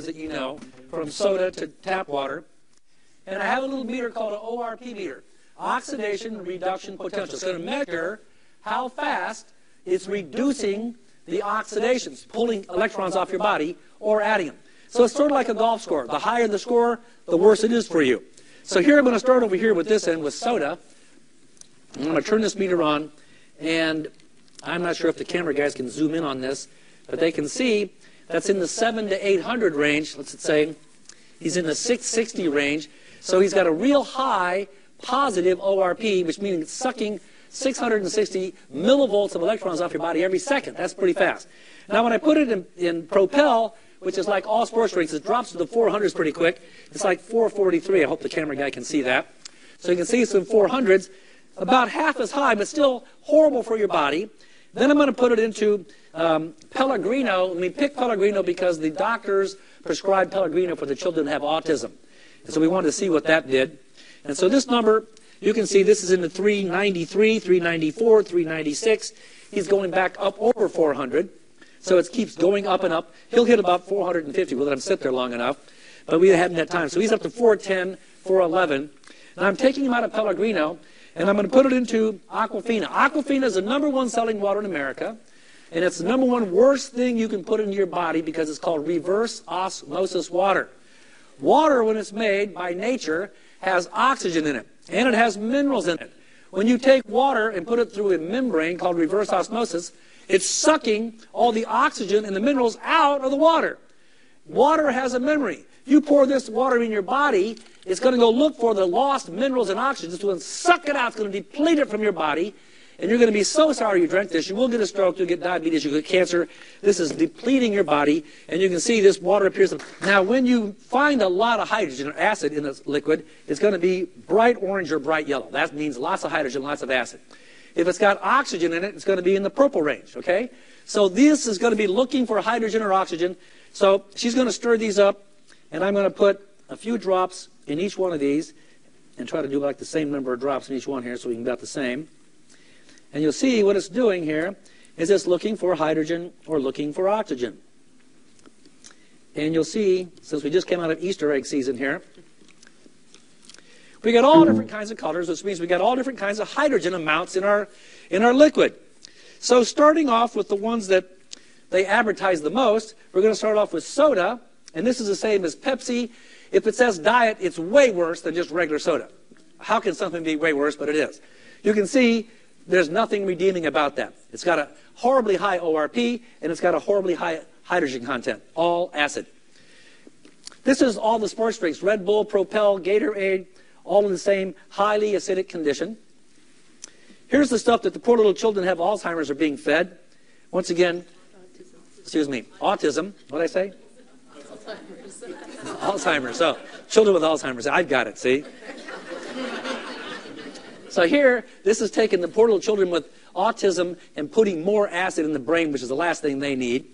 that you know, from soda to tap water. And I have a little meter called an ORP meter, oxidation reduction potential. It's going to measure how fast it's reducing the oxidations, pulling electrons off your body or adding them. So it's sort of like a golf score. The higher the score, the worse it is for you. So here I'm going to start over here with this end with soda. I'm going to turn this meter on, and I'm not sure if the camera guys can zoom in on this, but they can see that's in the 700 to 800 range. Let's say he's in the 660 range. So he's got a real high positive ORP, which means it's sucking 660 millivolts of electrons off your body every second. That's pretty fast. Now when I put it in Propel, which is like all sports drinks, it drops to the 400s pretty quick. It's like 443. I hope the camera guy can see that. So you can see some 400s, about half as high, but still horrible for your body. Then I'm going to put it into Pellegrino. And we picked Pellegrino because the doctors prescribed Pellegrino for the children who have autism. And so we wanted to see what that did. And so this number, you can see this is in the 393, 394, 396. He's going back up over 400. So it keeps going up and up. He'll hit about 450. We'll let him sit there long enough. But we haven't had time. So he's up to 410, 411. And I'm taking him out of Pellegrino, and I'm going to put it into Aquafina. Aquafina is the #1 selling water in America. And it's the #1 worst thing you can put into your body because it's called reverse osmosis water. Water, when it's made by nature, has oxygen in it, and it has minerals in it. When you take water and put it through a membrane called reverse osmosis, it's sucking all the oxygen and the minerals out of the water. Water has a memory. You pour this water in your body, it's going to go look for the lost minerals and oxygen. It's going to suck it out. It's going to deplete it from your body. And you're going to be so sorry you drank this. You will get a stroke, you'll get diabetes, you'll get cancer. This is depleting your body. And you can see this water appears. Now, when you find a lot of hydrogen or acid in this liquid, it's going to be bright orange or bright yellow. That means lots of hydrogen, lots of acid. If it's got oxygen in it, it's going to be in the purple range, okay? So this is going to be looking for hydrogen or oxygen. So she's going to stir these up, and I'm going to put a few drops in each one of these and try to do like the same number of drops in each one here so we can get the same. And you'll see what it's doing here is it's looking for hydrogen or looking for oxygen. And you'll see, since we just came out of Easter egg season here, we got all different kinds of colors, which means we got all different kinds of hydrogen amounts in our liquid. So starting off with the ones that they advertise the most, we're going to start off with soda, and this is the same as Pepsi. If it says diet, it's way worse than just regular soda. How can something be way worse? But it is. You can see there's nothing redeeming about that. It's got a horribly high ORP, and it's got a horribly high hydrogen content, all acid. This is all the sports drinks, Red Bull, Propel, Gatorade, all in the same highly acidic condition. Here's the stuff that the poor little children who have Alzheimer's are being fed. Once again, autism. What did I say? Alzheimer's. So, children with Alzheimer's. I've got it, see? So here, this is taking the poor little children with autism and putting more acid in the brain, which is the last thing they need.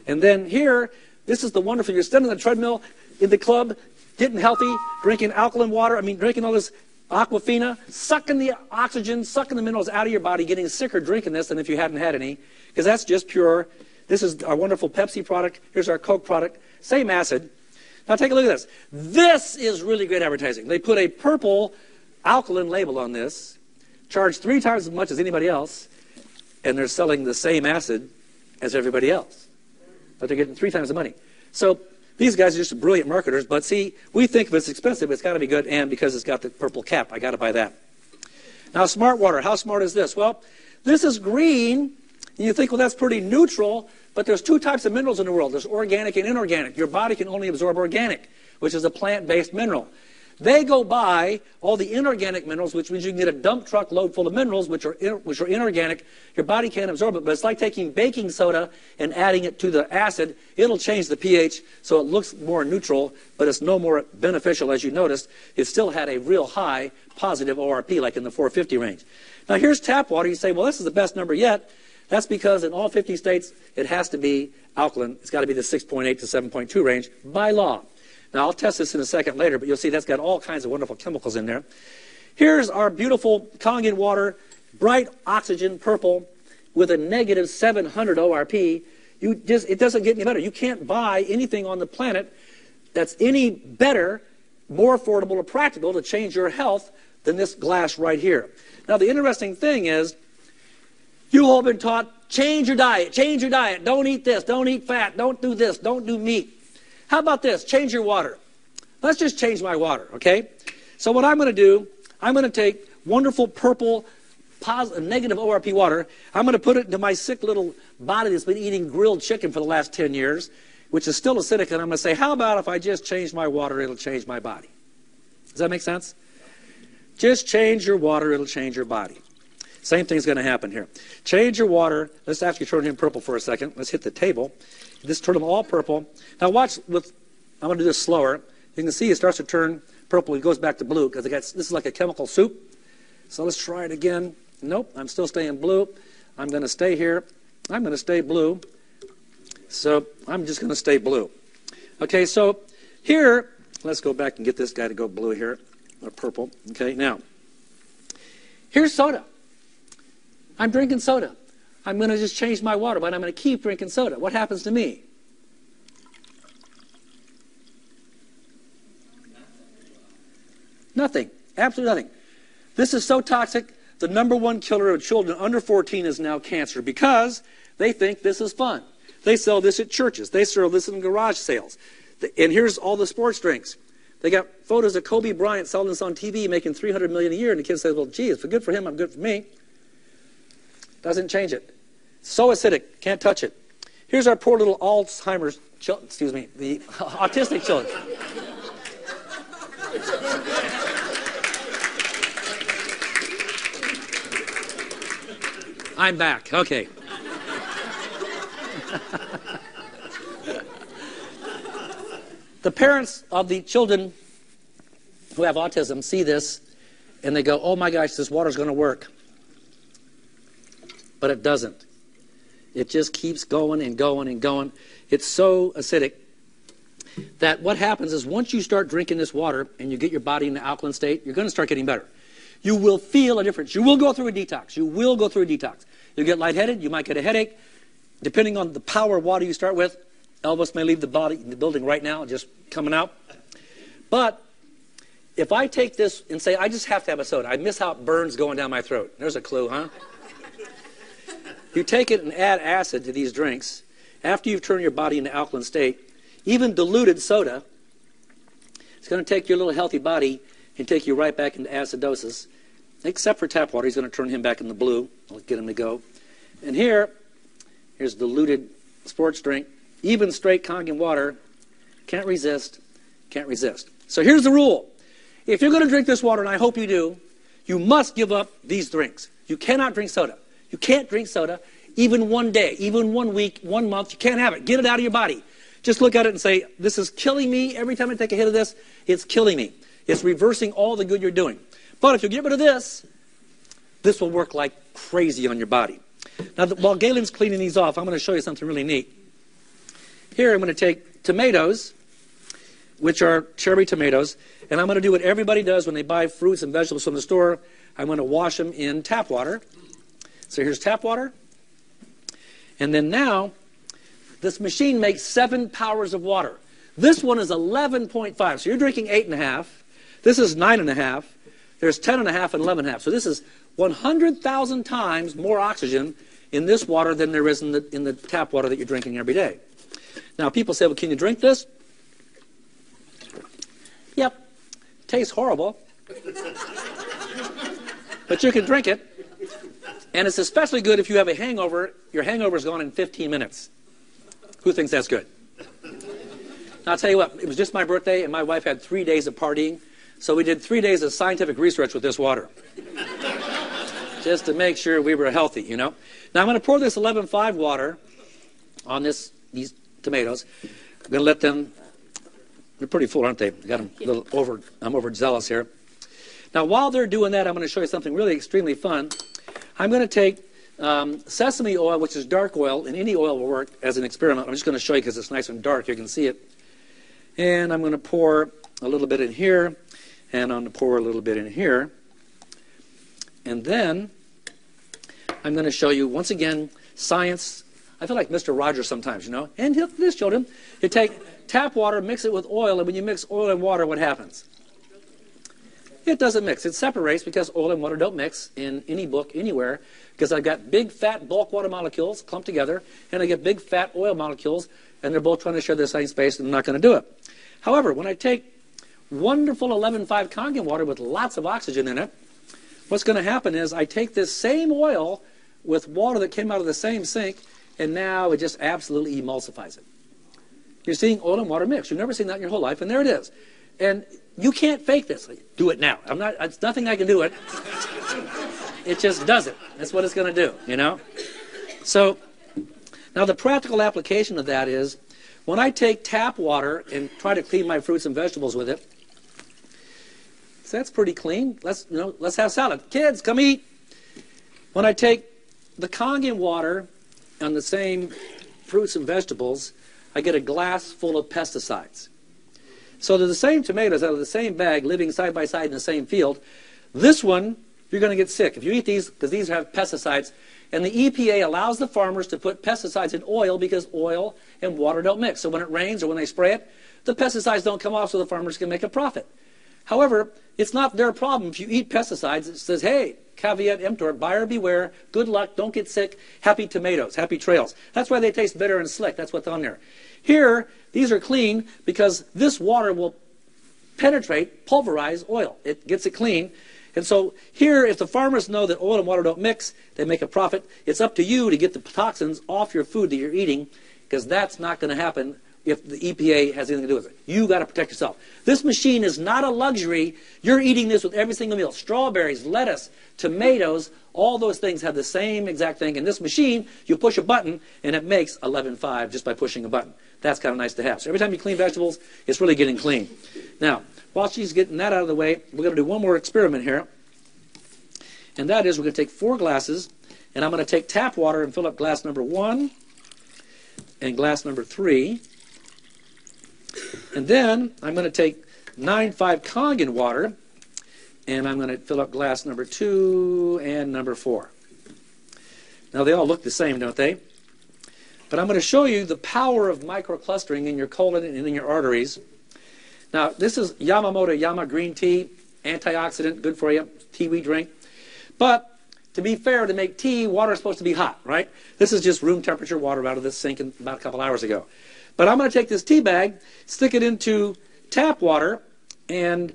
And then here, this is the wonderful, you're standing on the treadmill in the club, getting healthy, drinking alkaline water, drinking all this Aquafina, sucking the oxygen, sucking the minerals out of your body, getting sicker drinking this than if you hadn't had any, because that's just pure. This is our wonderful Pepsi product. Here's our Coke product. Same acid. Now take a look at this. This is really great advertising. They put a purple alkaline label on this, charge 3 times as much as anybody else, and they're selling the same acid as everybody else. But they're getting 3 times the money. So these guys are just brilliant marketers, but see, we think if it's expensive, it's got to be good, and because it's got the purple cap, I got to buy that. Now, smart water, how smart is this? Well, this is green, and you think, well, that's pretty neutral, but there's 2 types of minerals in the world. There's organic and inorganic. Your body can only absorb organic, which is a plant-based mineral. They go by all the inorganic minerals, which means you can get a dump truck load full of minerals, which are inorganic. Your body can't absorb it, but it's like taking baking soda and adding it to the acid. It'll change the pH so it looks more neutral, but it's no more beneficial, as you noticed. It still had a real high positive ORP, like in the 450 range. Now here's tap water. You say, well, this is the best number yet. That's because in all 50 states, it has to be alkaline. It's got to be the 6.8 to 7.2 range by law. Now, I'll test this in a second later, but you'll see that's got all kinds of wonderful chemicals in there. Here's our beautiful Kangen water, bright oxygen, purple, with a negative 700 ORP. it doesn't get any better. You can't buy anything on the planet that's any better, more affordable or practical to change your health than this glass right here. Now, the interesting thing is, you all have been taught, change your diet, don't eat this, don't eat fat, don't do this, don't do meat. How about this? Change your water. Let's just change my water, okay? So what I'm going to do, I'm going to take wonderful purple, negative ORP water. I'm going to put it into my sick little body that's been eating grilled chicken for the last 10 years, which is still acidic, and I'm going to say, how about if I just change my water, it'll change my body? Does that make sense? Just change your water, it'll change your body. Same thing's going to happen here. Change your water. Let's actually turn him purple for a second. Let's hit the table. Just turn them all purple. Now watch, I'm going to do this slower. You can see it starts to turn purple. It goes back to blue because this is like a chemical soup. So let's try it again. Nope, I'm still staying blue. I'm going to stay here. I'm going to stay blue. So I'm just going to stay blue. Okay, so here, let's go back and get this guy to go blue here, or purple. Okay, now, here's soda. I'm drinking soda. I'm going to just change my water, but I'm going to keep drinking soda. What happens to me? Nothing. Absolutely nothing. This is so toxic, the #1 killer of children under 14 is now cancer because they think this is fun. They sell this at churches. They sell this in garage sales. And here's all the sports drinks. They got photos of Kobe Bryant selling this on TV, making $300 million a year, and the kid says, well, gee, it's good for him, I'm good for me. Doesn't change it. So acidic, can't touch it. Here's our poor little Alzheimer's, the autistic children. I'm back, okay. The parents of the children who have autism see this and they go, oh my gosh, this water's going to work. But it doesn't. It just keeps going and going and going. It's so acidic that what happens is once you start drinking this water and you get your body in the alkaline state, you're going to start getting better. You will feel a difference. You will go through a detox. You will go through a detox. You'll get lightheaded. You might get a headache. Depending on the power of water you start with, Elvis may leave the building right now, just coming out. But if I take this and say, I just have to have a soda, I miss how it burns going down my throat. There's a clue, huh? You take it and add acid to these drinks. After you've turned your body into alkaline state, even diluted soda, it's going to take your little healthy body and take you right back into acidosis. Except for tap water, he's going to turn him back in the blue. I'll get him to go. And here's diluted sports drink. Even straight Kangen water, can't resist, can't resist. So here's the rule. If you're going to drink this water, and I hope you do, you must give up these drinks. You cannot drink soda. You can't drink soda even one day, even 1 week, 1 month. You can't have it. Get it out of your body. Just look at it and say, this is killing me. Every time I take a hit of this, it's killing me. It's reversing all the good you're doing. But if you get rid of this will work like crazy on your body. Now, while Galen's cleaning these off, I'm going to show you something really neat. Here I'm going to take tomatoes, which are cherry tomatoes, and I'm going to do what everybody does when they buy fruits and vegetables from the store. I'm going to wash them in tap water. So here's tap water. And then now, this machine makes 7 powers of water. This one is 11.5. So you're drinking 8.5. This is 9.5. There's 10.5 and 11.5. So this is 100,000 times more oxygen in this water than there is in the tap water that you're drinking every day. Now, people say, well, can you drink this? Yep. Tastes horrible. But you can drink it. And it's especially good if you have a hangover. Your hangover is gone in 15 minutes. Who thinks that's good? Now, I'll tell you what. It was just my birthday, and my wife had 3 days of partying. So we did 3 days of scientific research with this water. Just to make sure we were healthy, you know. Now, I'm going to pour this 11.5 water on these tomatoes. I'm going to let them, they're pretty full, aren't they? I got them a little I'm overzealous here. Now, while they're doing that, I'm going to show you something really extremely fun. I'm going to take sesame oil, which is dark oil, and any oil will work as an experiment. I'm just going to show you because it's nice and dark. You can see it. And I'm going to pour a little bit in here, and I'm going to pour a little bit in here. And then I'm going to show you, once again, science. I feel like Mr. Rogers sometimes, you know. And this, children, you take tap water, mix it with oil, and when you mix oil and water, what happens? It doesn't mix. It separates because oil and water don't mix in any book, anywhere, because I've got big, fat, bulk water molecules clumped together, and I get big, fat oil molecules, and they're both trying to share the same space, and I'm not going to do it. However, when I take wonderful 11.5 Kangen water with lots of oxygen in it, what's going to happen is I take this same oil with water that came out of the same sink, and now it just absolutely emulsifies it. You're seeing oil and water mix. You've never seen that in your whole life, and there it is. And you can't fake this. Do it now. It's nothing I can do it. It just does it. That's what it's going to do, you know? So, now the practical application of that is, when I take tap water and try to clean my fruits and vegetables with it, so that's pretty clean. Let's have salad. Kids, come eat. When I take the Kangen water on the same fruits and vegetables, I get a glass full of pesticides. So they're the same tomatoes out of the same bag living side by side in the same field. This one, you're going to get sick. If you eat these, because these have pesticides, and the EPA allows the farmers to put pesticides in oil because oil and water don't mix. So when it rains or when they spray it, the pesticides don't come off so the farmers can make a profit. However, it's not their problem if you eat pesticides. It says, hey, caveat emptor, buyer beware, good luck, don't get sick, happy tomatoes, happy trails. That's why they taste bitter and slick. That's what's on there. Here, these are clean because this water will penetrate, pulverize oil. It gets it clean. And so here, if the farmers know that oil and water don't mix, they make a profit. It's up to you to get the toxins off your food that you're eating, because that's not going to happen if the EPA has anything to do with it. You got to protect yourself. This machine is not a luxury. You're eating this with every single meal. Strawberries, lettuce, tomatoes, all those things have the same exact thing. In this machine, you push a button, and it makes 11.5 just by pushing a button. That's kind of nice to have. So every time you clean vegetables, it's really getting clean. Now, while she's getting that out of the way, we're going to do one more experiment here. And that is, we're going to take 4 glasses, and I'm going to take tap water and fill up glass number 1 and glass number 3. And then I'm going to take 9.5 Kangen water, and I'm going to fill up glass number 2 and number 4. Now, they all look the same, don't they? But I'm going to show you the power of microclustering in your colon and in your arteries. Now, this is Yamamoto Yama green tea, antioxidant, good for you, tea we drink. But to be fair, to make tea, water is supposed to be hot, right? This is just room temperature water out of this sink about a couple hours ago. But I'm going to take this tea bag, stick it into tap water, and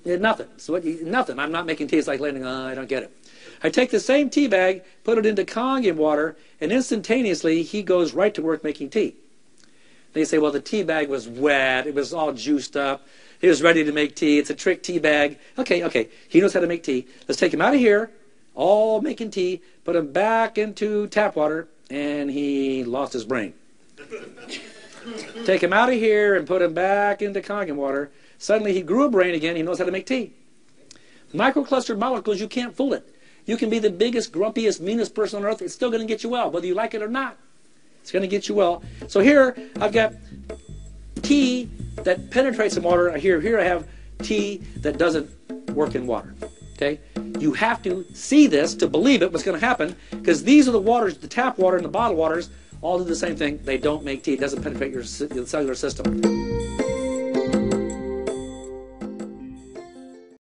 nothing. So nothing. I'm not making tea. It's like letting, I don't get it. I take the same tea bag, put it into Kangen water, and instantaneously he goes right to work making tea. They say, well, the tea bag was wet. It was all juiced up. He was ready to make tea. It's a trick tea bag. Okay. He knows how to make tea. Let's take him out of here, all making tea, put him back into tap water, and he lost his brain. Take him out of here and put him back into Kangen water. Suddenly he grew a brain again. He knows how to make tea. Microclustered molecules, you can't fool it. You can be the biggest, grumpiest, meanest person on earth. It's still going to get you well, whether you like it or not. It's going to get you well. So here I've got tea that penetrates in water. Here I have tea that doesn't work in water. Okay? You have to see this to believe it, what's going to happen, because these are the waters, the tap water and the bottled waters, all do the same thing. They don't make tea. It doesn't penetrate your cellular system.